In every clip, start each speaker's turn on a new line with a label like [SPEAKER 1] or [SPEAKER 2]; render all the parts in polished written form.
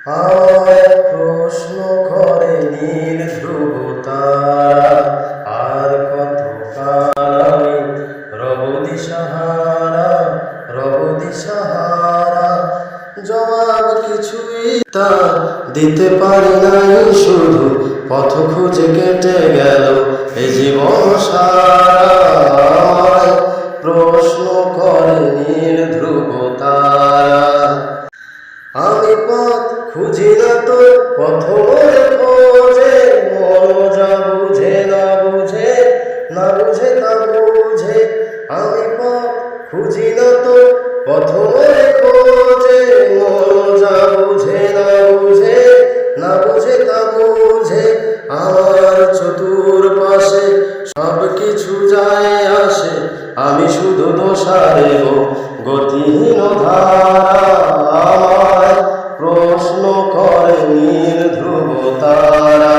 [SPEAKER 1] আমায় প্রশ্ন করে নীল ধ্রুব তারা, আর কত কাল আমি রব দিশাহারা, রব দিশাহারা। জবাব কিছুই তার দিতে পারি নাই, শুধু পথ খুঁজে কেটে গেল এই জীবন সারা। আমায় প্রশ্ন করে নীল ধ্রুব তারা, আমি পথ খুঁজি না তো পথ মোরে খোঁজে, মন যা বুঝে না বুঝে, না বুঝে তা বুঝে। আমি পথ খুঁজি না তো পথ মোরে খোঁজে, মন যা বুঝে না বুঝে, না বুঝে তা বুঝে। আমার চতুর্পাশে সব কিছু যায় আসে, আমি শুধু দোষারেব গতিহীন ধারা। আমায় প্রশ্ন করে নীল ধ্রুব তারা,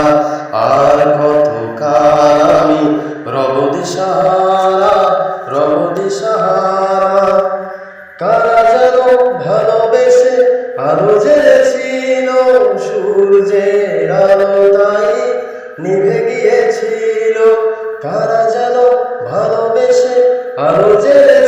[SPEAKER 1] আর কত কাল আমি রব দিশাহারা, রব দিশাহারা। কারা যেন ভালোবেসে আলো জ্বেলেছিল, সূর্যের আলো তাই নিভে গিয়েছিল। কারা যেন ভালোবেসে আলো জ্বেলে